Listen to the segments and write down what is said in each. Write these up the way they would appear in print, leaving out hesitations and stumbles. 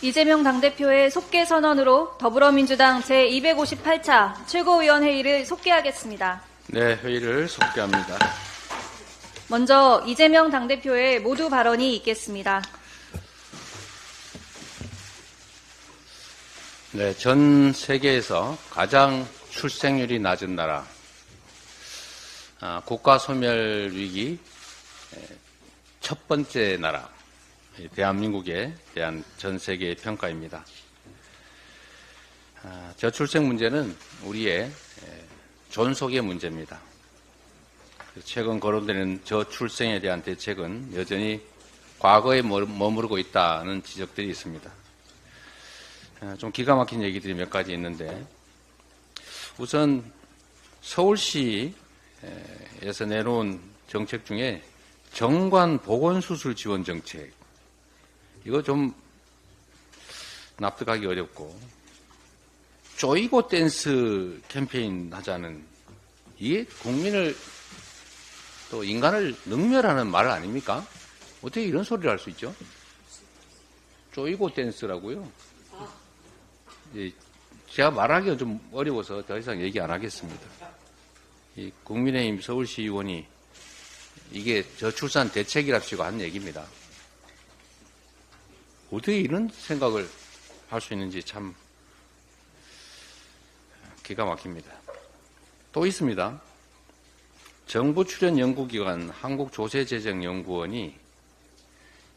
이재명 당대표의 속개 선언으로 더불어민주당 제258차 최고위원회의를 속개하겠습니다. 네, 회의를 속개합니다. 먼저 이재명 당대표의 모두 발언이 있겠습니다. 네, 전 세계에서 가장 출생률이 낮은 나라, 국가 소멸 위기 첫 번째 나라, 대한민국에 대한 전 세계의 평가입니다. 저출생 문제는 우리의 존속의 문제입니다. 최근 거론되는 저출생에 대한 대책은 여전히 과거에 머무르고 있다는 지적들이 있습니다. 좀 기가 막힌 얘기들이 몇 가지 있는데, 우선 서울시에서 내놓은 정책 중에 정관 보건수술 지원 정책, 이거 좀 납득하기 어렵고, 쪼이고 댄스 캠페인 하자는, 이게 국민을 또 인간을 능멸하는 말 아닙니까? 어떻게 이런 소리를 할 수 있죠? 쪼이고 댄스라고요? 제가 말하기가 좀 어려워서 더 이상 얘기 안 하겠습니다. 이 국민의힘 서울시 의원이 이게 저출산 대책이랍시고 한 얘기입니다. 어떻게 이런 생각을 할 수 있는지 참 기가 막힙니다. 또 있습니다. 정부 출연 연구기관 한국조세재정연구원이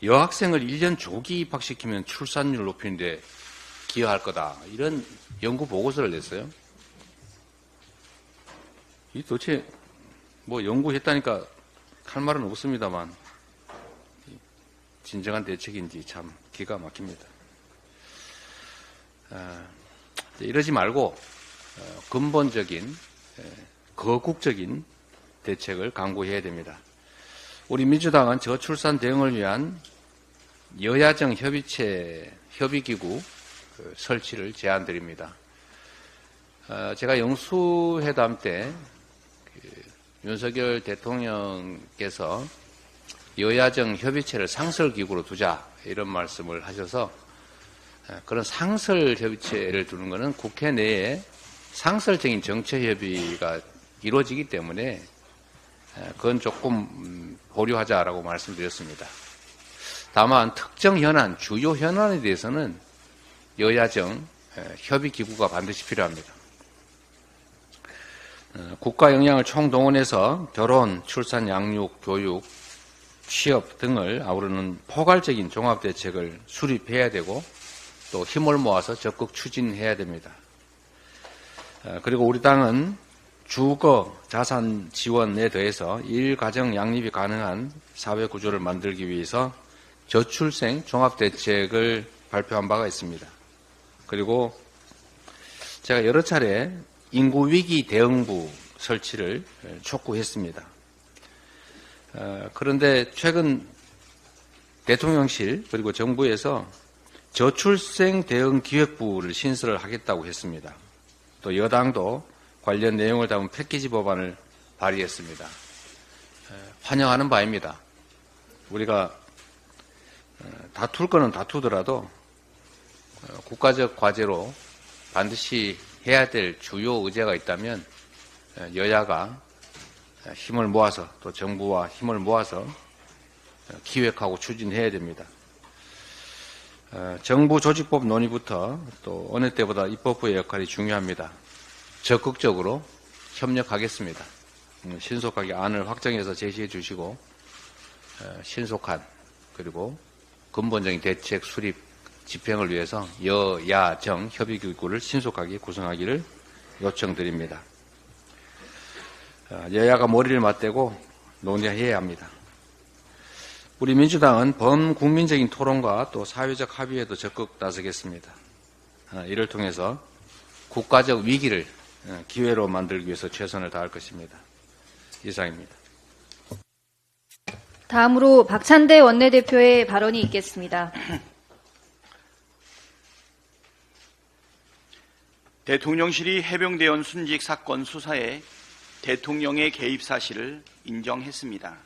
여학생을 1년 조기 입학시키면 출산율을 높이는 데 기여할 거다, 이런 연구 보고서를 냈어요. 이 도대체 뭐 연구했다니까 할 말은 없습니다만 진정한 대책인지 참 기가 막힙니다. 이러지 말고 근본적인 거국적인 대책을 강구해야 됩니다. 우리 민주당은 저출산 대응을 위한 여야정 협의체 협의기구 설치를 제안드립니다. 제가 영수회담 때 윤석열 대통령께서 여야정 협의체를 상설기구로 두자, 이런 말씀을 하셔서, 그런 상설협의체를 두는 것은 국회 내에 상설적인 정책협의가 이루어지기 때문에 그건 조금 보류하자라고 말씀드렸습니다. 다만 특정 현안, 주요 현안에 대해서는 여야정 협의기구가 반드시 필요합니다. 국가 역량을 총동원해서 결혼, 출산, 양육, 교육, 취업 등을 아우르는 포괄적인 종합대책을 수립해야 되고, 또 힘을 모아서 적극 추진해야 됩니다. 그리고 우리 당은 주거, 자산 지원에 더해서 일가정 양립이 가능한 사회구조를 만들기 위해서 저출생 종합대책을 발표한 바가 있습니다. 그리고 제가 여러 차례 인구위기 대응부 설치를 촉구했습니다. 그런데 최근 대통령실 그리고 정부에서 저출생 대응 기획부를 신설을 하겠다고 했습니다. 또 여당도 관련 내용을 담은 패키지 법안을 발의했습니다. 환영하는 바입니다. 우리가 다툴 거는 다투더라도 국가적 과제로 반드시 해야 될 주요 의제가 있다면 여야가 힘을 모아서, 또 정부와 힘을 모아서 기획하고 추진해야 됩니다. 정부 조직법 논의부터 또 어느 때보다 입법부의 역할이 중요합니다. 적극적으로 협력하겠습니다. 신속하게 안을 확정해서 제시해 주시고, 신속한 그리고 근본적인 대책 수립 집행을 위해서 여야정 협의기구를 신속하게 구성하기를 요청드립니다. 여야가 머리를 맞대고 논의해야 합니다. 우리 민주당은 범국민적인 토론과 또 사회적 합의에도 적극 나서겠습니다. 이를 통해서 국가적 위기를 기회로 만들기 위해서 최선을 다할 것입니다. 이상입니다. 다음으로 박찬대 원내대표의 발언이 있겠습니다. 대통령실이 해병대원 순직 사건 수사에 대통령의 개입 사실을 인정했습니다.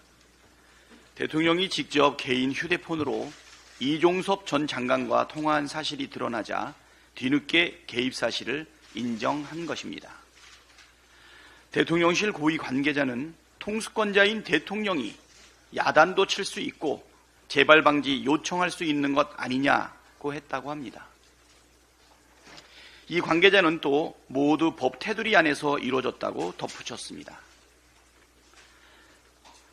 대통령이 직접 개인 휴대폰으로 이종섭 전 장관과 통화한 사실이 드러나자 뒤늦게 개입 사실을 인정한 것입니다. 대통령실 고위 관계자는 통수권자인 대통령이 야단도 칠 수 있고 재발 방지 요청할 수 있는 것 아니냐고 했다고 합니다. 이 관계자는 또 모두 법 테두리 안에서 이루어졌다고 덧붙였습니다.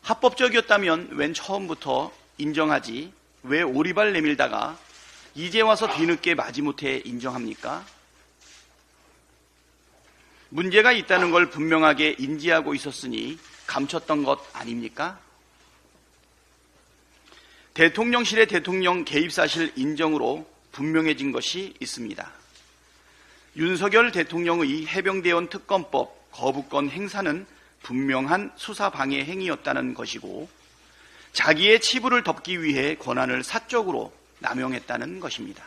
합법적이었다면 웬 처음부터 인정하지 왜 오리발 내밀다가 이제 와서 뒤늦게 마지못해 인정합니까? 문제가 있다는 걸 분명하게 인지하고 있었으니 감췄던 것 아닙니까? 대통령실의 대통령 개입 사실 인정으로 분명해진 것이 있습니다. 윤석열 대통령의 해병대원 특검법 거부권 행사는 분명한 수사 방해 행위였다는 것이고 자기의 치부를 덮기 위해 권한을 사적으로 남용했다는 것입니다.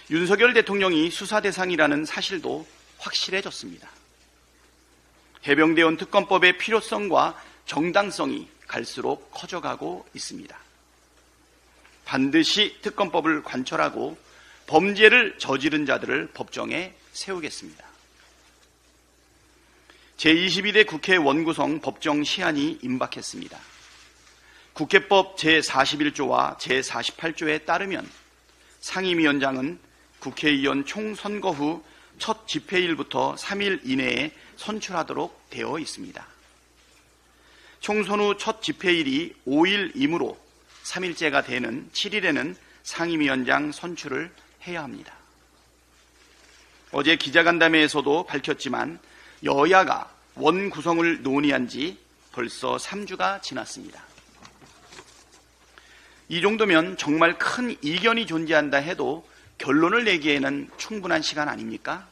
윤석열 대통령이 수사 대상이라는 사실도 확실해졌습니다. 해병대원 특검법의 필요성과 정당성이 갈수록 커져가고 있습니다. 반드시 특검법을 관철하고 범죄를 저지른 자들을 법정에 세우겠습니다. 제22대 국회 원구성 법정 시한이 임박했습니다. 국회법 제41조와 제48조에 따르면 상임위원장은 국회의원 총선거 후 첫 집회일부터 3일 이내에 선출하도록 되어 있습니다. 총선 후 첫 집회일이 5일이므로 3일째가 되는 7일에는 상임위원장 선출을 해야 합니다. 어제 기자간담회에서도 밝혔지만 여야가 원 구성을 논의한 지 벌써 3주가 지났습니다. 이 정도면 정말 큰 이견이 존재한다 해도 결론을 내기에는 충분한 시간 아닙니까?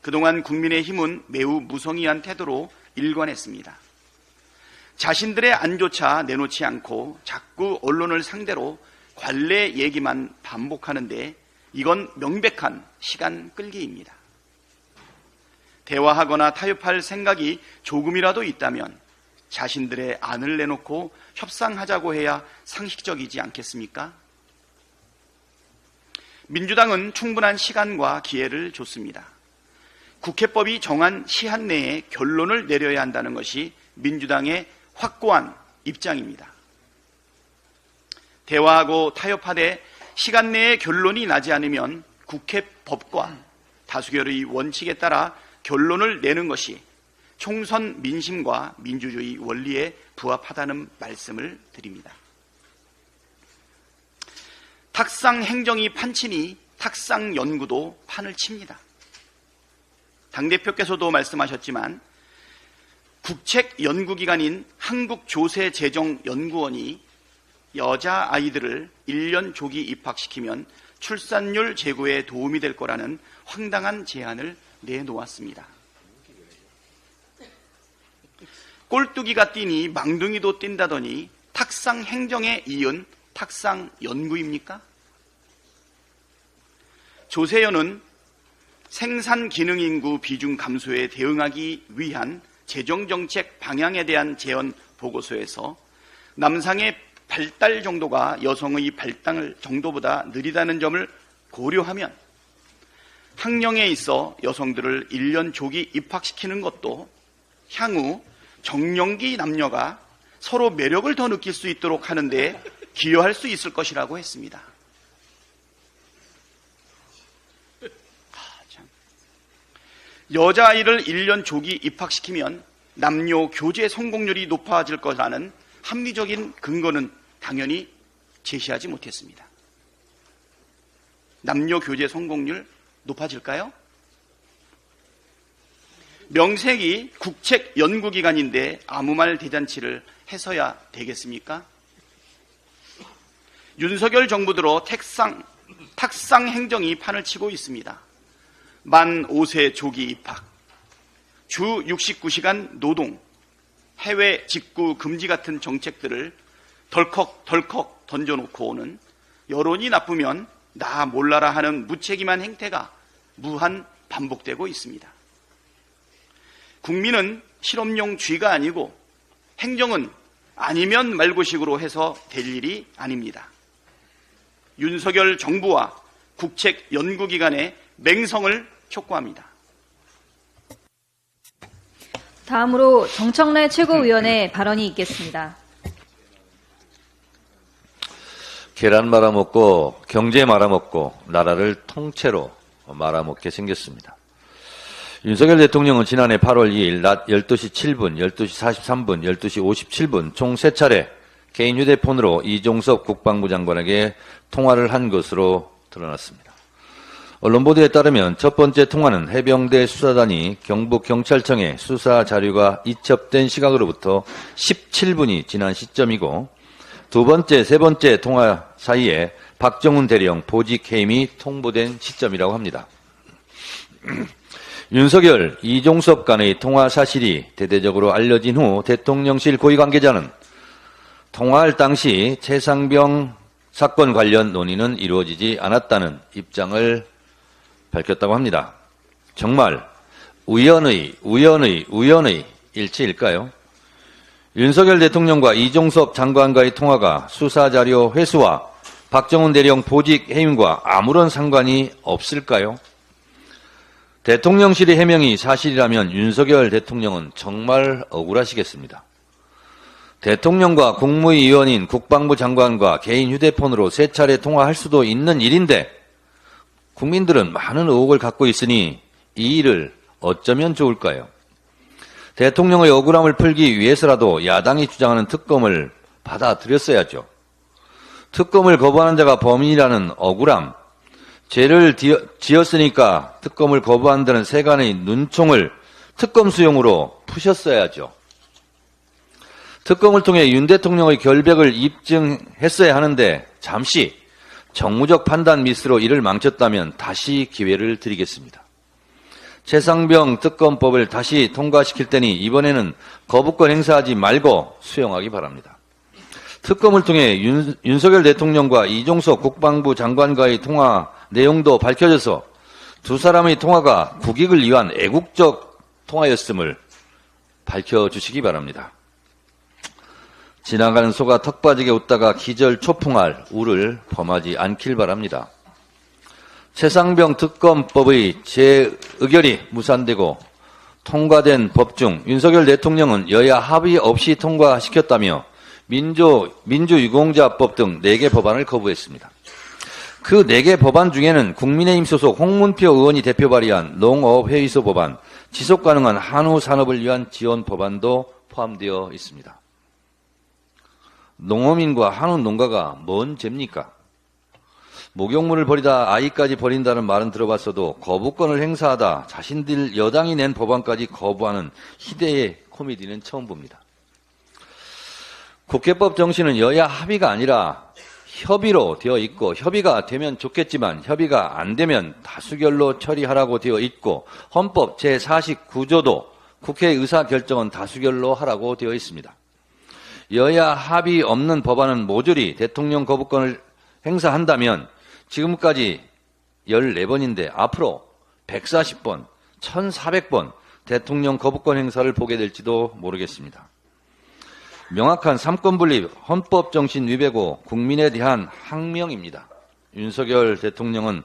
그동안 국민의힘은 매우 무성의한 태도로 일관했습니다. 자신들의 안조차 내놓지 않고 자꾸 언론을 상대로 관례 얘기만 반복하는데 이건 명백한 시간 끌기입니다. 대화하거나 타협할 생각이 조금이라도 있다면 자신들의 안을 내놓고 협상하자고 해야 상식적이지 않겠습니까? 민주당은 충분한 시간과 기회를 줬습니다. 국회법이 정한 시한 내에 결론을 내려야 한다는 것이 민주당의 확고한 입장입니다. 대화하고 타협하되 시간 내에 결론이 나지 않으면 국회법과 다수결의 원칙에 따라 결론을 내는 것이 총선 민심과 민주주의 원리에 부합하다는 말씀을 드립니다. 탁상 행정이 판치니 탁상 연구도 판을 칩니다. 당대표께서도 말씀하셨지만 국책 연구기관인 한국조세재정연구원이 여자아이들을 1년 조기 입학시키면 출산율 제고에 도움이 될 거라는 황당한 제안을 내놓았습니다. 꼴뚜기가 뛰니 망둥이도 뛴다더니 탁상 행정에 이은 탁상 연구입니까? 조세연은 생산 기능 인구 비중 감소에 대응하기 위한 재정정책 방향에 대한 제언 보고서에서 남성의 발달 정도가 여성의 발달 정도보다 느리다는 점을 고려하면 학령에 있어 여성들을 1년 조기 입학시키는 것도 향후 정년기 남녀가 서로 매력을 더 느낄 수 있도록 하는데 기여할 수 있을 것이라고 했습니다. 여자아이를 1년 조기 입학시키면 남녀 교제 성공률이 높아질 거라는 합리적인 근거는 당연히 제시하지 못했습니다. 남녀 교제 성공률 높아질까요? 명색이 국책 연구기관인데 아무 말 대잔치를 해서야 되겠습니까? 윤석열 정부 들어 탁상 행정이 판을 치고 있습니다. 만 5세 조기 입학, 주 69시간 노동, 해외 직구 금지 같은 정책들을 덜컥 던져놓고 오는 여론이 나쁘면 나 몰라라 하는 무책임한 행태가 무한 반복되고 있습니다. 국민은 실험용 쥐가 아니고 행정은 아니면 말고식으로 해서 될 일이 아닙니다. 윤석열 정부와 국책연구기관의 맹성을 촉구합니다. 다음으로 정청래 최고위원의 발언이 있겠습니다. 계란 말아먹고 경제 말아먹고 나라를 통째로 말아먹게 생겼습니다. 윤석열 대통령은 지난해 8월 2일 낮 12시 7분, 12시 43분, 12시 57분 총 3차례 개인 휴대폰으로 이종섭 국방부 장관에게 통화를 한 것으로 드러났습니다. 언론 보도에 따르면 첫 번째 통화는 해병대 수사단이 경북경찰청에 수사 자료가 이첩된 시각으로부터 17분이 지난 시점이고 두 번째, 세 번째 통화 사이에 박정훈 대령 보직 해임이 통보된 시점이라고 합니다. 윤석열, 이종섭 간의 통화 사실이 대대적으로 알려진 후 대통령실 고위 관계자는 통화할 당시 최상병 사건 관련 논의는 이루어지지 않았다는 입장을 밝혔다고 합니다. 정말 우연의 일치일까요? 윤석열 대통령과 이종섭 장관과의 통화가 수사자료 회수와 박정훈 대령 보직 해임과 아무런 상관이 없을까요? 대통령실의 해명이 사실이라면 윤석열 대통령은 정말 억울하시겠습니다. 대통령과 국무위원인 국방부 장관과 개인 휴대폰으로 3차례 통화할 수도 있는 일인데 국민들은 많은 의혹을 갖고 있으니 이 일을 어쩌면 좋을까요? 대통령의 억울함을 풀기 위해서라도 야당이 주장하는 특검을 받아들였어야죠. 특검을 거부하는 자가 범인이라는 억울함, 죄를 지었으니까 특검을 거부한다는 세간의 눈총을 특검 수용으로 푸셨어야죠. 특검을 통해 윤 대통령의 결백을 입증했어야 하는데 잠시 정무적 판단 미스로 이를 망쳤다면 다시 기회를 드리겠습니다. 최상병 특검법을 다시 통과시킬 테니 이번에는 거부권 행사하지 말고 수용하기 바랍니다. 특검을 통해 윤석열 대통령과 이종석 국방부 장관과의 통화 내용도 밝혀져서 두 사람의 통화가 국익을 위한 애국적 통화였음을 밝혀주시기 바랍니다. 지나가는 소가 턱 빠지게 웃다가 기절 초풍할 우를 범하지 않길 바랍니다. 최상병 특검법의 재의결이 무산되고 통과된 법 중 윤석열 대통령은 여야 합의 없이 통과시켰다며 민주유공자법 등 4개 법안을 거부했습니다. 그 4개 법안 중에는 국민의힘 소속 홍문표 의원이 대표 발의한 농업회의소 법안, 지속가능한 한우 산업을 위한 지원 법안도 포함되어 있습니다. 농어민과 한우 농가가 뭔 죄입니까? 목욕물을 버리다 아이까지 버린다는 말은 들어봤어도 거부권을 행사하다 자신들 여당이 낸 법안까지 거부하는 희대의 코미디는 처음 봅니다. 국회법 정신은 여야 합의가 아니라 협의로 되어 있고 협의가 되면 좋겠지만 협의가 안 되면 다수결로 처리하라고 되어 있고 헌법 제49조도 국회 의사결정은 다수결로 하라고 되어 있습니다. 여야 합의 없는 법안은 모조리 대통령 거부권을 행사한다면 지금까지 14번인데 앞으로 140번, 1400번 대통령 거부권 행사를 보게 될지도 모르겠습니다. 명확한 삼권분립, 헌법 정신 위배고 국민에 대한 항명입니다. 윤석열 대통령은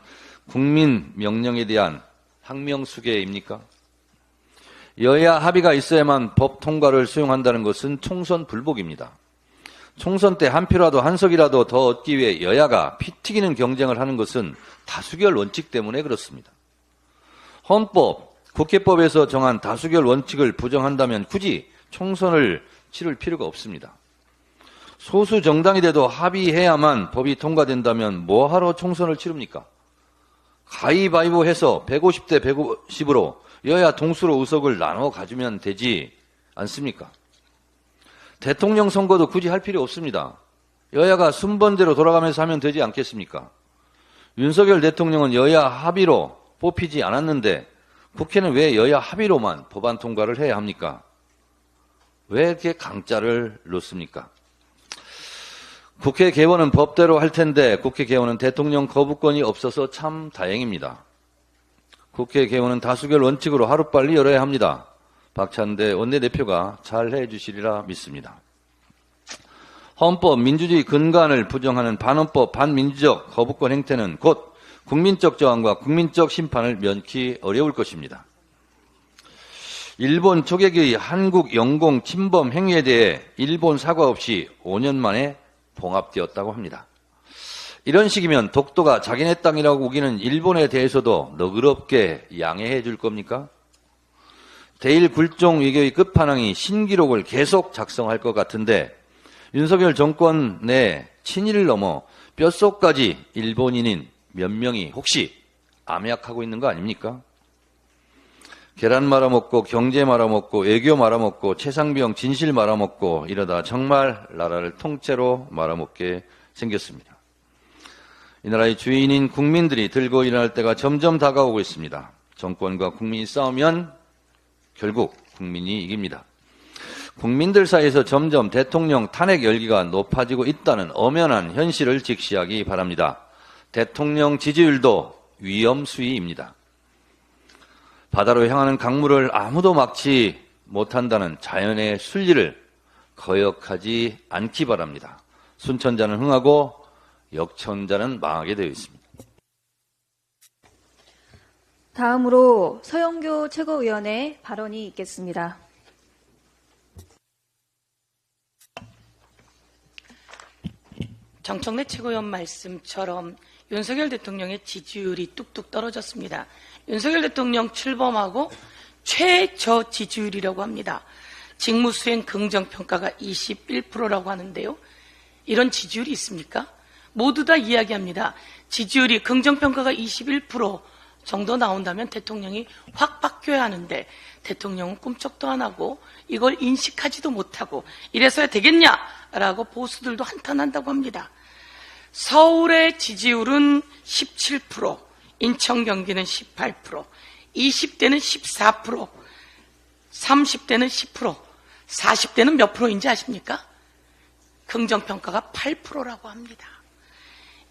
국민 명령에 대한 항명수계입니까? 여야 합의가 있어야만 법 통과를 수용한다는 것은 총선 불복입니다. 총선 때 한 표라도 한 석이라도 더 얻기 위해 여야가 피 튀기는 경쟁을 하는 것은 다수결 원칙 때문에 그렇습니다. 헌법, 국회법에서 정한 다수결 원칙을 부정한다면 굳이 총선을 치를 필요가 없습니다. 소수 정당이 돼도 합의해야만 법이 통과된다면 뭐하러 총선을 치릅니까? 가위바위보 해서 150대 150으로 여야 동수로 의석을 나눠 가지면 되지 않습니까? 대통령 선거도 굳이 할 필요 없습니다. 여야가 순번대로 돌아가면서 하면 되지 않겠습니까? 윤석열 대통령은 여야 합의로 뽑히지 않았는데 국회는 왜 여야 합의로만 법안 통과를 해야 합니까? 왜 이렇게 강짜를 놓습니까? 국회 개원은 법대로 할 텐데 국회 개원은 대통령 거부권이 없어서 참 다행입니다. 국회 개원은 다수결 원칙으로 하루빨리 열어야 합니다. 박찬대 원내대표가 잘 해주시리라 믿습니다. 헌법 민주주의 근간을 부정하는 반헌법 반민주적 거부권 행태는 곧 국민적 저항과 국민적 심판을 면키 어려울 것입니다. 일본 초계기의 한국 영공 침범 행위에 대해 일본 사과 없이 5년 만에 봉합되었다고 합니다. 이런 식이면 독도가 자기네 땅이라고 우기는 일본에 대해서도 너그럽게 양해해 줄 겁니까? 대일 굴종 외교의 끝판왕이 신기록을 계속 작성할 것 같은데 윤석열 정권 내 친일을 넘어 뼛속까지 일본인인 몇 명이 혹시 암약하고 있는 거 아닙니까? 계란 말아먹고 경제 말아먹고 외교 말아먹고 최상병 진실 말아먹고 이러다 정말 나라를 통째로 말아먹게 생겼습니다. 이 나라의 주인인 국민들이 들고 일어날 때가 점점 다가오고 있습니다. 정권과 국민이 싸우면 결국 국민이 이깁니다. 국민들 사이에서 점점 대통령 탄핵 열기가 높아지고 있다는 엄연한 현실을 직시하기 바랍니다. 대통령 지지율도 위험수위입니다. 바다로 향하는 강물을 아무도 막지 못한다는 자연의 순리를 거역하지 않기 바랍니다. 순천자는 흥하고 역천자는 망하게 되어 있습니다. 다음으로 서영교 최고위원의 발언이 있겠습니다. 정청래 최고위원 말씀처럼 윤석열 대통령의 지지율이 뚝뚝 떨어졌습니다. 윤석열 대통령 출범하고 최저 지지율이라고 합니다. 직무수행 긍정평가가 21%라고 하는데요. 이런 지지율이 있습니까? 모두 다 이야기합니다. 지지율이 긍정평가가 21% 정도 나온다면 대통령이 확 바뀌어야 하는데 대통령은 꿈쩍도 안 하고 이걸 인식하지도 못하고 이래서야 되겠냐라고 보수들도 한탄한다고 합니다. 서울의 지지율은 17%, 인천 경기는 18%, 20대는 14%, 30대는 10%, 40대는 몇 프로인지 아십니까? 긍정평가가 8%라고 합니다.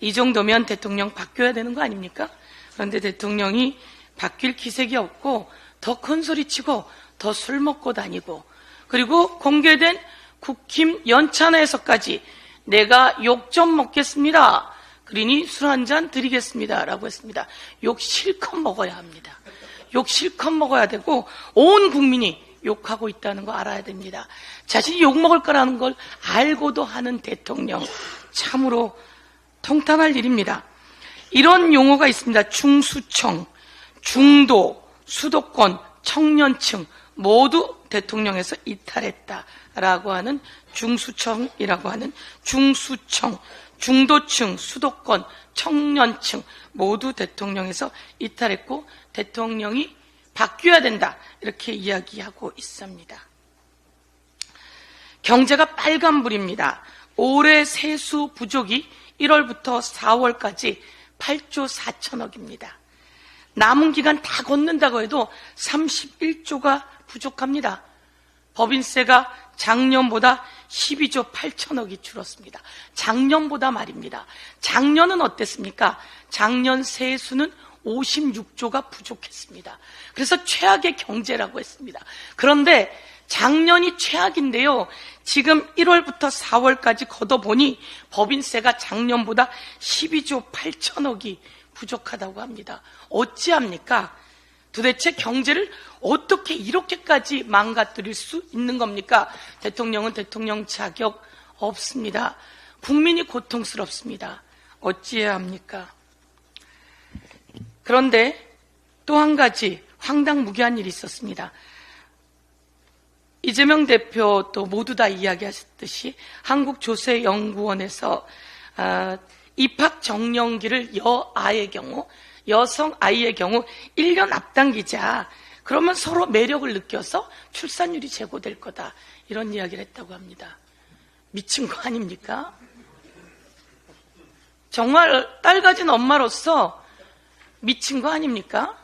이 정도면 대통령 바뀌어야 되는 거 아닙니까? 그런데 대통령이 바뀔 기색이 없고 더 큰 소리치고 더 술 먹고 다니고 그리고 공개된 국힘 연찬회에서까지 내가 욕 좀 먹겠습니다. 그러니 술 한 잔 드리겠습니다. 라고 했습니다. 욕 실컷 먹어야 합니다. 욕 실컷 먹어야 되고 온 국민이 욕하고 있다는 거 알아야 됩니다. 자신이 욕 먹을 거라는 걸 알고도 하는 대통령 참으로 통탄할 일입니다. 이런 용어가 있습니다. 중수청, 중도, 수도권, 청년층 모두 대통령에서 이탈했다라고 하는 중수청이라고 하는 중수청, 중도층, 수도권, 청년층 모두 대통령에서 이탈했고 대통령이 바뀌어야 된다 이렇게 이야기하고 있습니다. 경제가 빨간불입니다. 올해 세수 부족이 1월부터 4월까지 8조 4천억입니다. 남은 기간 다 걷는다고 해도 31조가 부족합니다. 법인세가 작년보다 12조 8천억이 줄었습니다. 작년보다 말입니다. 작년은 어땠습니까? 작년 세수는 56조가 부족했습니다. 그래서 최악의 경제라고 했습니다. 그런데 작년이 최악인데요. 지금 1월부터 4월까지 걷어보니 법인세가 작년보다 12조 8천억이 부족하다고 합니다. 어찌합니까? 도대체 경제를 어떻게 이렇게까지 망가뜨릴 수 있는 겁니까? 대통령은 대통령 자격 없습니다. 국민이 고통스럽습니다. 어찌해야 합니까? 그런데 또 한 가지 황당무계한 일이 있었습니다. 이재명 대표도 모두 다 이야기하셨듯이 한국조세연구원에서 입학 정년기를 여성 아이의 경우 1년 앞당기자. 그러면 서로 매력을 느껴서 출산율이 제고될 거다. 이런 이야기를 했다고 합니다. 미친 거 아닙니까? 정말 딸 가진 엄마로서 미친 거 아닙니까?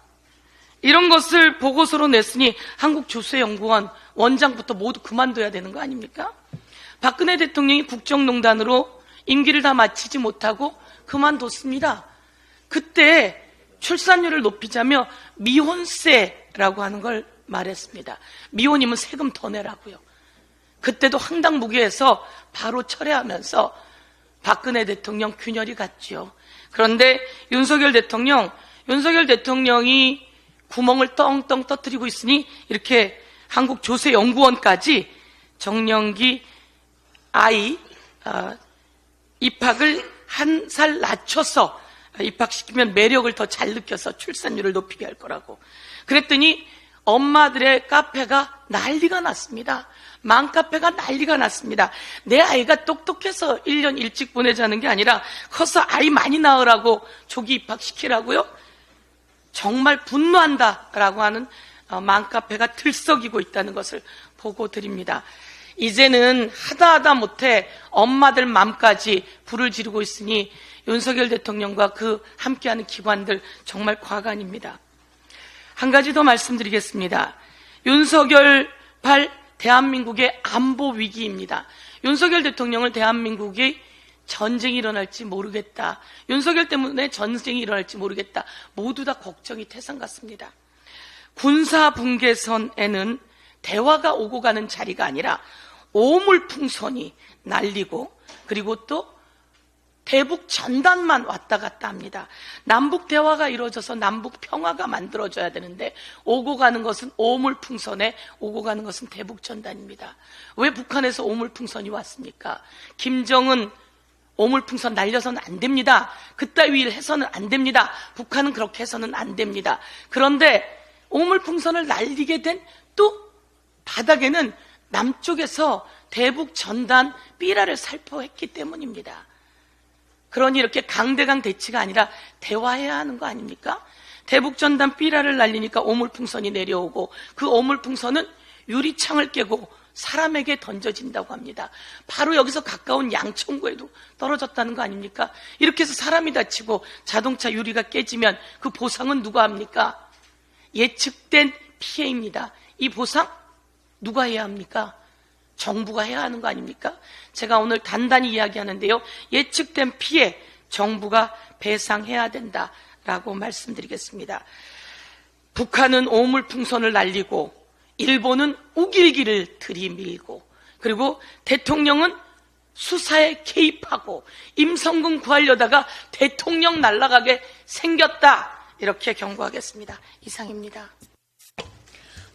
이런 것을 보고서로 냈으니 한국조세연구원 원장부터 모두 그만둬야 되는 거 아닙니까? 박근혜 대통령이 국정농단으로 임기를 다 마치지 못하고 그만뒀습니다. 그때 출산율을 높이자며 미혼세라고 하는 걸 말했습니다. 미혼이면 세금 더 내라고요. 그때도 황당무계해서 바로 철회하면서 박근혜 대통령 균열이 갔죠. 그런데 윤석열 대통령이 구멍을 떵떵 터뜨리고 있으니 이렇게 한국조세연구원까지 정년기 아이 입학을 한 살 낮춰서 입학시키면 매력을 더 잘 느껴서 출산율을 높이게 할 거라고. 그랬더니 엄마들의 카페가 난리가 났습니다. 맘카페가 난리가 났습니다. 내 아이가 똑똑해서 1년 일찍 보내자는 게 아니라 커서 아이 많이 낳으라고 조기 입학시키라고요? 정말 분노한다라고 하는 맘카페가 들썩이고 있다는 것을 보고 드립니다. 이제는 하다 못해 엄마들 맘까지 불을 지르고 있으니 윤석열 대통령과 그 함께하는 기관들 정말 과간입니다. 한 가지 더 말씀드리겠습니다. 윤석열 대한민국의 안보 위기입니다. 윤석열 대통령을 대한민국이 전쟁이 일어날지 모르겠다. 윤석열 때문에 전쟁이 일어날지 모르겠다. 모두 다 걱정이 태산 같습니다. 군사분계선에는 대화가 오고 가는 자리가 아니라 오물풍선이 날리고 그리고 또 대북 전단만 왔다 갔다 합니다. 남북 대화가 이루어져서 남북 평화가 만들어져야 되는데 오고 가는 것은 오물풍선에 오고 가는 것은 대북 전단입니다. 왜 북한에서 오물풍선이 왔습니까? 김정은 오물풍선 날려서는 안 됩니다. 그따위 일 해서는 안 됩니다. 북한은 그렇게 해서는 안 됩니다. 그런데 오물풍선을 날리게 된 또 바닥에는 남쪽에서 대북 전단 삐라를 살포했기 때문입니다. 그러니 이렇게 강대강 대치가 아니라 대화해야 하는 거 아닙니까? 대북 전단 삐라를 날리니까 오물풍선이 내려오고 그 오물풍선은 유리창을 깨고 사람에게 던져진다고 합니다. 바로 여기서 가까운 양천구에도 떨어졌다는 거 아닙니까? 이렇게 해서 사람이 다치고 자동차 유리가 깨지면 그 보상은 누가 합니까? 예측된 피해입니다. 이 보상 누가 해야 합니까? 정부가 해야 하는 거 아닙니까? 제가 오늘 단단히 이야기하는데요. 예측된 피해 정부가 배상해야 된다라고 말씀드리겠습니다. 북한은 오물풍선을 날리고 일본은 우길기를 들이밀고 그리고 대통령은 수사에 개입하고 임성근 구하려다가 대통령 날아가게 생겼다. 이렇게 경고하겠습니다. 이상입니다.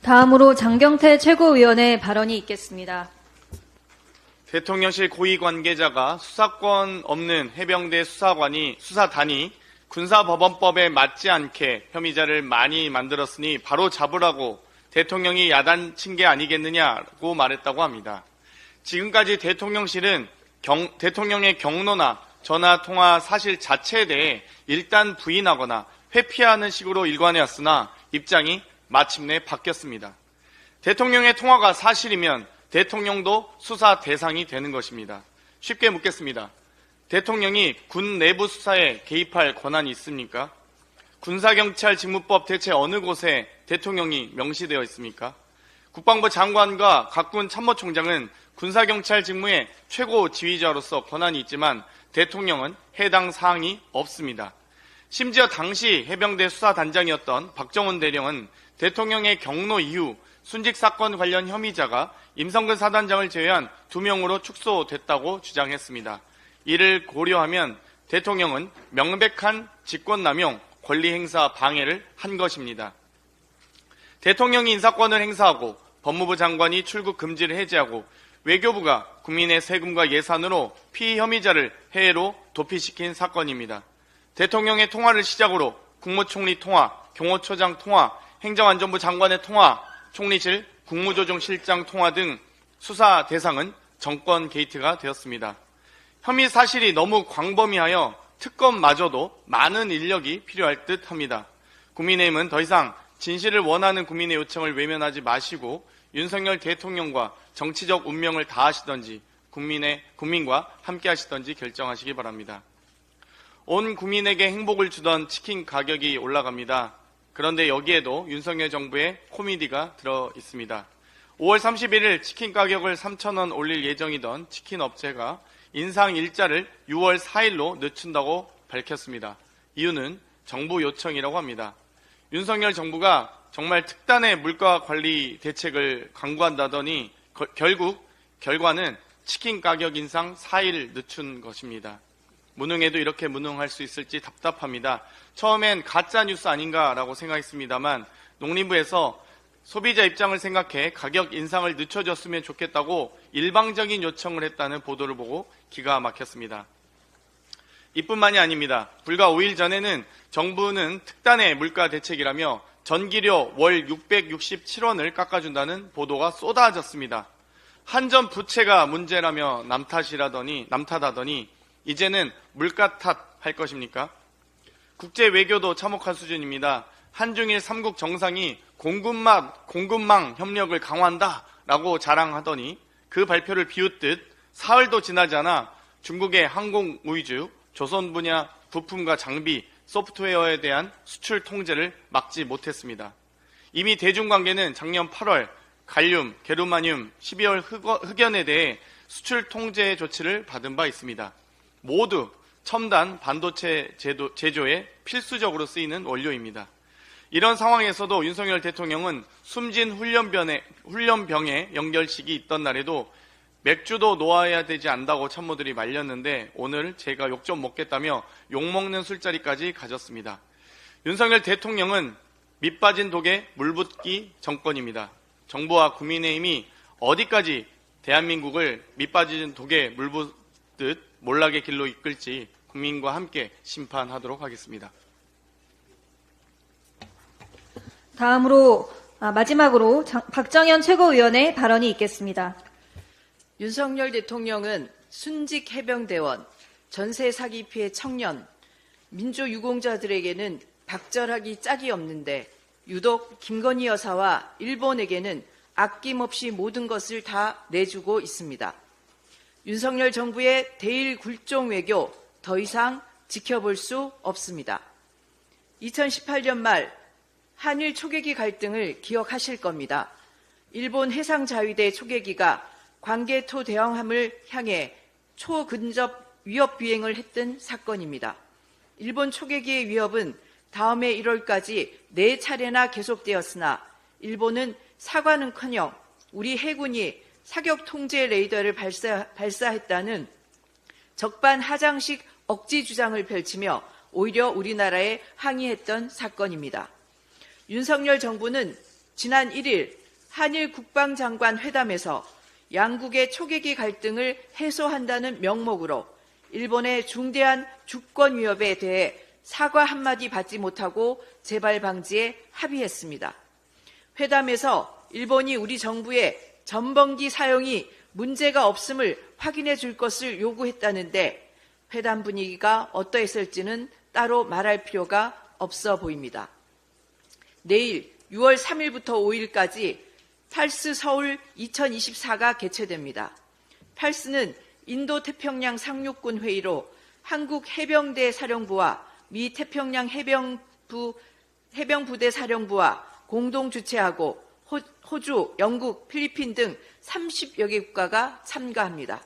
다음으로 장경태 최고위원의 발언이 있겠습니다. 대통령실 고위 관계자가 수사권 없는 해병대 수사단이 군사법원법에 맞지 않게 혐의자를 많이 만들었으니 바로 잡으라고 대통령이 야단친 게 아니겠느냐고 말했다고 합니다. 지금까지 대통령실은 대통령의 경로나 전화통화 사실 자체에 대해 일단 부인하거나 회피하는 식으로 일관해왔으나 입장이 마침내 바뀌었습니다. 대통령의 통화가 사실이면 대통령도 수사 대상이 되는 것입니다. 쉽게 묻겠습니다. 대통령이 군 내부 수사에 개입할 권한이 있습니까? 군사경찰 직무법 대체 어느 곳에 대통령이 명시되어 있습니까? 국방부 장관과 각군 참모총장은 군사경찰 직무의 최고 지휘자로서 권한이 있지만 대통령은 해당 사항이 없습니다. 심지어 당시 해병대 수사단장이었던 박정훈 대령은 대통령의 경로 이후 순직 사건 관련 혐의자가 임성근 사단장을 제외한 2명으로 축소됐다고 주장했습니다. 이를 고려하면 대통령은 명백한 직권남용, 권리행사 방해를 한 것입니다. 대통령이 인사권을 행사하고 법무부 장관이 출국 금지를 해제하고 외교부가 국민의 세금과 예산으로 피의 혐의자를 해외로 도피시킨 사건입니다. 대통령의 통화를 시작으로 국무총리 통화, 경호처장 통화, 행정안전부 장관의 통화, 총리실 국무조정실장 통화 등 수사 대상은 정권 게이트가 되었습니다. 혐의 사실이 너무 광범위하여 특검마저도 많은 인력이 필요할 듯 합니다. 국민의힘은 더 이상 진실을 원하는 국민의 요청을 외면하지 마시고 윤석열 대통령과 정치적 운명을 다하시던지 국민과 함께 하시던지 결정하시기 바랍니다. 온 국민에게 행복을 주던 치킨 가격이 올라갑니다. 그런데 여기에도 윤석열 정부의 코미디가 들어 있습니다. 5월 31일 치킨 가격을 3,000원 올릴 예정이던 치킨 업체가 인상 일자를 6월 4일로 늦춘다고 밝혔습니다. 이유는 정부 요청이라고 합니다. 윤석열 정부가 정말 특단의 물가 관리 대책을 강구한다더니 결국 결과는 치킨 가격 인상 4일 늦춘 것입니다. 무능해도 이렇게 무능할 수 있을지 답답합니다. 처음엔 가짜 뉴스 아닌가라고 생각했습니다만 농림부에서 소비자 입장을 생각해 가격 인상을 늦춰줬으면 좋겠다고 일방적인 요청을 했다는 보도를 보고 기가 막혔습니다. 이뿐만이 아닙니다. 불과 5일 전에는 정부는 특단의 물가 대책이라며 전기료 월 667원을 깎아준다는 보도가 쏟아졌습니다. 한전 부채가 문제라며 남탓하더니 이제는 물가 탓할 것입니까? 국제 외교도 참혹한 수준입니다. 한중일 3국 정상이 공급망 협력을 강화한다라고 자랑하더니 그 발표를 비웃듯 사흘도 지나지 않아 중국의 항공우주, 조선 분야 부품과 장비, 소프트웨어에 대한 수출 통제를 막지 못했습니다. 이미 대중관계는 작년 8월 갈륨, 게르마늄, 12월 흑연에 대해 수출 통제 조치를 받은 바 있습니다. 모두 첨단 반도체 제조에 필수적으로 쓰이는 원료입니다. 이런 상황에서도 윤석열 대통령은 숨진 훈련병의 연결식이 있던 날에도 맥주도 놓아야 되지 않다고 참모들이 말렸는데 오늘 제가 욕 좀 먹겠다며 욕먹는 술자리까지 가졌습니다. 윤석열 대통령은 밑빠진 독에 물붓기 정권입니다. 정부와 국민의힘이 어디까지 대한민국을 밑빠진 독에 물붓듯 몰락의 길로 이끌지 국민과 함께 심판하도록 하겠습니다. 마지막으로 박정현 최고위원의 발언이 있겠습니다. 윤석열 대통령은 순직 해병대원, 전세 사기 피해 청년, 민주유공자들에게는 박절하기 짝이 없는데 유독 김건희 여사와 일본에게는 아낌없이 모든 것을 다 내주고 있습니다. 윤석열 정부의 대일 굴종 외교 더 이상 지켜볼 수 없습니다. 2018년 말 한일 초계기 갈등을 기억하실 겁니다. 일본 해상자위대 초계기가 광개토 대왕함을 향해 초근접 위협 비행을 했던 사건입니다. 일본 초계기의 위협은 다음해 1월까지 4차례나 계속되었으나 일본은 사과는커녕 우리 해군이 사격 통제 레이더를 발사했다는 적반하장식 억지 주장을 펼치며 오히려 우리나라에 항의했던 사건입니다. 윤석열 정부는 지난 1일 한일 국방장관 회담에서 양국의 초계기 갈등을 해소한다는 명목으로 일본의 중대한 주권 위협에 대해 사과 한마디 받지 못하고 재발 방지에 합의했습니다. 회담에서 일본이 우리 정부의 전범기 사용이 문제가 없음을 확인해 줄 것을 요구했다는데 회담 분위기가 어떠했을지는 따로 말할 필요가 없어 보입니다. 내일 6월 3일부터 5일까지 팔스 서울 2024가 개최됩니다. 팔스는 인도태평양 상륙군 회의로 한국 해병대 사령부와 미 태평양 해병부대 사령부와 공동 주최하고 호주, 영국, 필리핀 등 30여 개 국가가 참가합니다.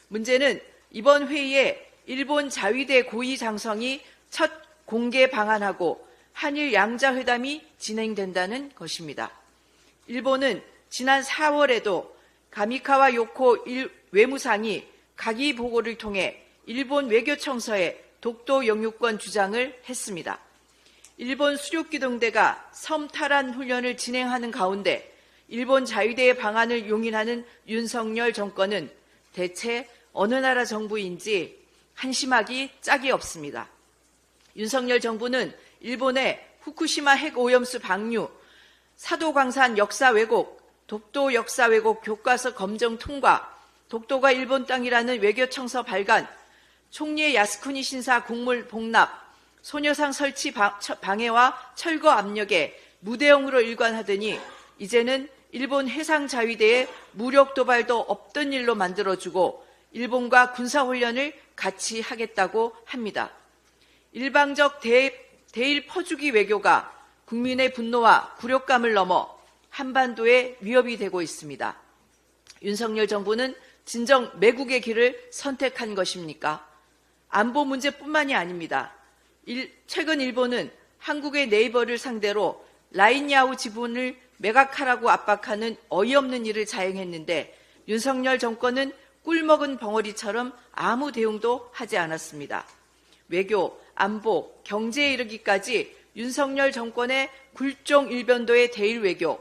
문제는 이번 회의에 일본 자위대 고위 장성이 첫 공개 방한하고 한일 양자회담이 진행된다는 것입니다. 일본은 지난 4월에도 가미카와 요코 외무상이 각의 보고를 통해 일본 외교청서에 독도 영유권 주장을 했습니다. 일본 수륙기동대가 섬 탈환 훈련을 진행하는 가운데 일본 자위대의 방안을 용인하는 윤석열 정권은 대체 어느 나라 정부인지 한심하기 짝이 없습니다. 윤석열 정부는 일본의 후쿠시마 핵오염수 방류, 사도광산 역사 왜곡, 독도 역사 왜곡 교과서 검정 통과, 독도가 일본 땅이라는 외교청서 발간, 총리의 야스쿠니 신사 공물 복납, 소녀상 설치 방해와 철거 압력에 무대응으로 일관하더니 이제는 일본 해상자위대의 무력 도발도 없던 일로 만들어주고 일본과 군사훈련을 같이 하겠다고 합니다. 일방적 대일 퍼주기 외교가 국민의 분노와 굴욕감을 넘어 한반도에 위협이 되고 있습니다. 윤석열 정부는 진정 매국의 길을 선택한 것입니까? 안보 문제뿐만이 아닙니다. 최근 일본은 한국의 네이버를 상대로 라인야후 지분을 매각하라고 압박하는 어이없는 일을 자행했는데 윤석열 정권은 꿀먹은 벙어리처럼 아무 대응도 하지 않았습니다. 외교, 안보, 경제에 이르기까지 윤석열 정권의 굴종 일변도의 대일 외교,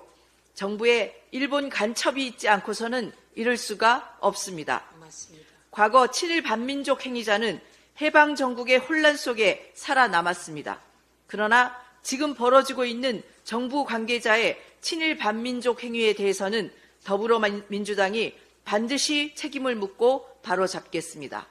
정부의 일본 간첩이 있지 않고서는 이럴 수가 없습니다. 과거 친일 반민족 행위자는 해방 정국의 혼란 속에 살아남았습니다. 그러나 지금 벌어지고 있는 정부 관계자의 친일 반민족 행위에 대해서는 더불어민주당이 반드시 책임을 묻고 바로잡겠습니다.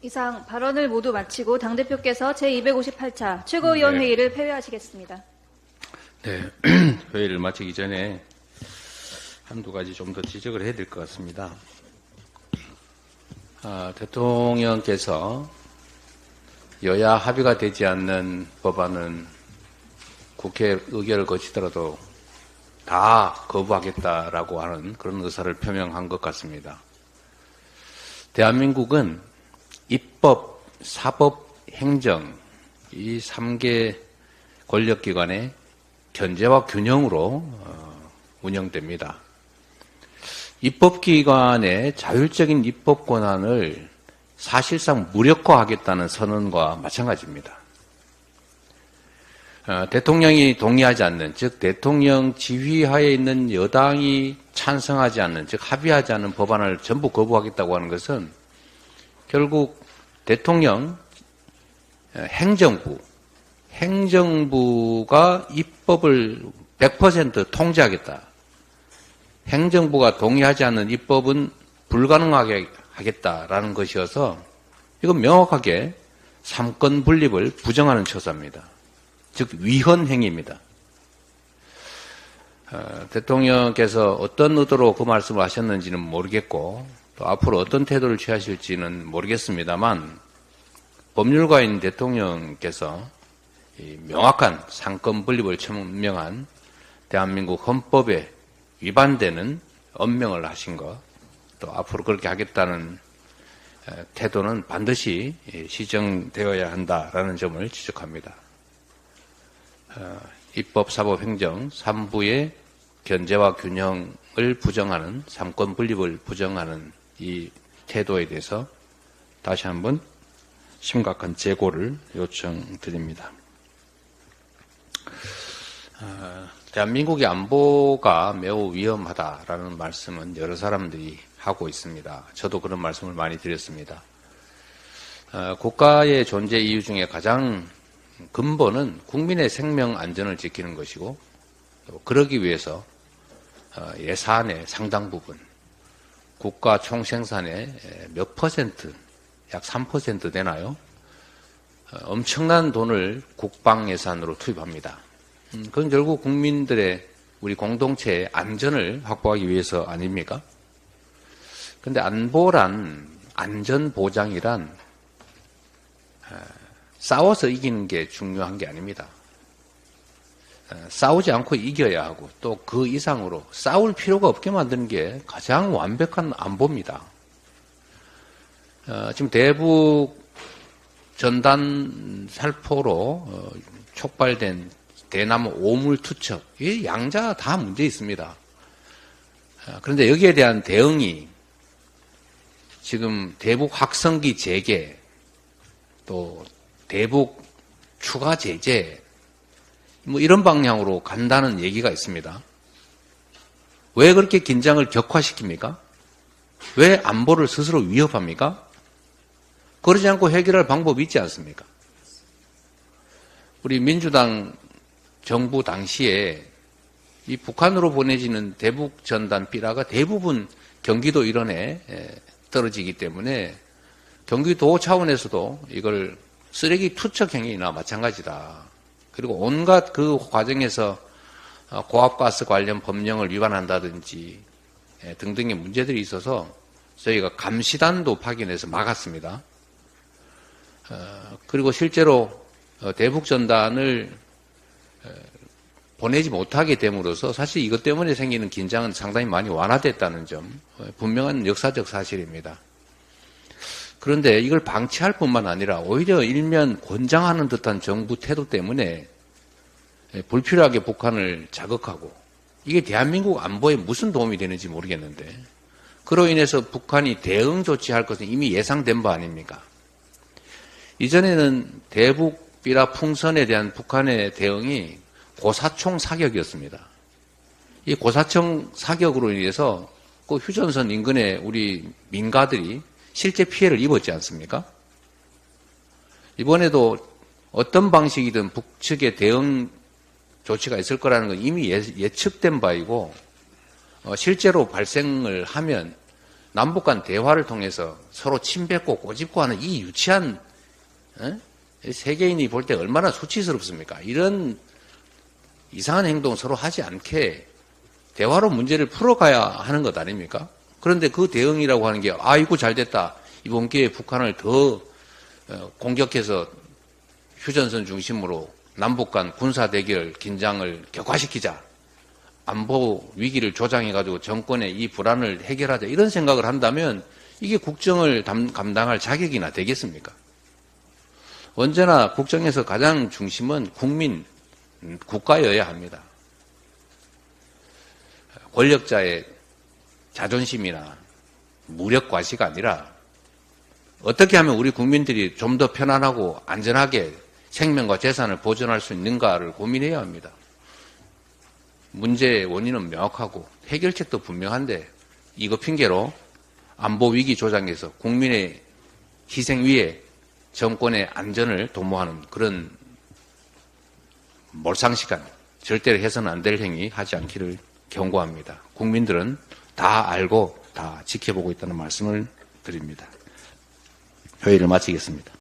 이상 발언을 모두 마치고 당대표께서 제258차 최고위원 네. 회의를 폐회하시겠습니다. 네, 회의를 마치기 전에 한두 가지 좀 더 지적을 해야 될 것 같습니다. 대통령께서 여야 합의가 되지 않는 법안은 국회 의결을 거치더라도 다 거부하겠다라고 하는 그런 의사를 표명한 것 같습니다. 대한민국은 입법, 사법, 행정 이 3개 권력기관의 견제와 균형으로 운영됩니다. 입법기관의 자율적인 입법 권한을 사실상 무력화하겠다는 선언과 마찬가지입니다. 대통령이 동의하지 않는, 즉 대통령 지휘하에 있는 여당이 찬성하지 않는, 즉 합의하지 않는 법안을 전부 거부하겠다고 하는 것은 결국 대통령, 행정부가 입법을 100% 통제하겠다. 행정부가 동의하지 않는 입법은 불가능하게 하겠다라는 것이어서 이건 명확하게 삼권 분립을 부정하는 처사입니다. 즉 위헌 행위입니다. 대통령께서 어떤 의도로 그 말씀을 하셨는지는 모르겠고 또 앞으로 어떤 태도를 취하실지는 모르겠습니다만 법률가인 대통령께서 이 명확한 삼권 분립을 천명한 대한민국 헌법에 위반되는 엄명을 하신 것, 또 앞으로 그렇게 하겠다는 태도는 반드시 시정되어야 한다라는 점을 지적합니다. 입법, 사법, 행정 3부의 견제와 균형을 부정하는, 삼권 분립을 부정하는 이 태도에 대해서 다시 한번 심각한 재고를 요청드립니다. 대한민국의 안보가 매우 위험하다라는 말씀은 여러 사람들이 하고 있습니다. 저도 그런 말씀을 많이 드렸습니다. 국가의 존재 이유 중에 가장 근본은 국민의 생명 안전을 지키는 것이고, 그러기 위해서 예산의 상당 부분, 국가 총생산의 몇 퍼센트, 약 3% 되나요? 엄청난 돈을 국방 예산으로 투입합니다. 그건 결국 국민들의, 우리 공동체의 안전을 확보하기 위해서 아닙니까? 근데 안보란, 안전보장이란 싸워서 이기는 게 중요한 게 아닙니다. 싸우지 않고 이겨야 하고 또 그 이상으로 싸울 필요가 없게 만드는 게 가장 완벽한 안보입니다. 지금 대북 전단 살포로 촉발된 대나무 오물 투척, 이 양자 다 문제 있습니다. 그런데 여기에 대한 대응이 지금 대북 확성기 재개, 또 대북 추가 제재, 뭐 이런 방향으로 간다는 얘기가 있습니다. 왜 그렇게 긴장을 격화시킵니까? 왜 안보를 스스로 위협합니까? 그러지 않고 해결할 방법이 있지 않습니까? 우리 민주당 정부 당시에 이 북한으로 보내지는 대북 전단 삐라가 대부분 경기도 일원에 떨어지기 때문에 경기도 차원에서도 이걸 쓰레기 투척 행위나 마찬가지다. 그리고 온갖 그 과정에서 고압가스 관련 법령을 위반한다든지 등등의 문제들이 있어서 저희가 감시단도 파견해서 막았습니다. 그리고 실제로 대북 전단을 보내지 못하게 됨으로써 사실 이것 때문에 생기는 긴장은 상당히 많이 완화됐다는 점, 분명한 역사적 사실입니다. 그런데 이걸 방치할 뿐만 아니라 오히려 일면 권장하는 듯한 정부 태도 때문에 불필요하게 북한을 자극하고 이게 대한민국 안보에 무슨 도움이 되는지 모르겠는데 그로 인해서 북한이 대응 조치할 것은 이미 예상된 바 아닙니까? 이전에는 대북 비라 풍선에 대한 북한의 대응이 고사총 사격이었습니다. 이 고사총 사격으로 인해서 그 휴전선 인근의 우리 민가들이 실제 피해를 입었지 않습니까? 이번에도 어떤 방식이든 북측의 대응 조치가 있을 거라는 건 이미 예측된 바이고 실제로 발생을 하면 남북 간 대화를 통해서 서로 침뱉고 꼬집고 하는 이 유치한 세계인이 볼 때 얼마나 수치스럽습니까? 이런 이상한 행동 서로 하지 않게 대화로 문제를 풀어가야 하는 것 아닙니까? 그런데 그 대응이라고 하는 게 아이고 잘됐다. 이번 기회에 북한을 더 공격해서 휴전선 중심으로 남북 간 군사 대결 긴장을 격화시키자. 안보 위기를 조장해가지고 정권의 이 불안을 해결하자. 이런 생각을 한다면 이게 국정을 감당할 자격이나 되겠습니까? 언제나 국정에서 가장 중심은 국민, 국가여야 합니다. 권력자의 자존심이나 무력 과시가 아니라 어떻게 하면 우리 국민들이 좀 더 편안하고 안전하게 생명과 재산을 보존할 수 있는가를 고민해야 합니다. 문제의 원인은 명확하고 해결책도 분명한데 이거 핑계로 안보 위기 조장에서 국민의 희생 위에 정권의 안전을 도모하는 그런 몰상식한 절대로 해서는 안 될 행위 하지 않기를 경고합니다. 국민들은 다 알고 다 지켜보고 있다는 말씀을 드립니다. 회의를 마치겠습니다.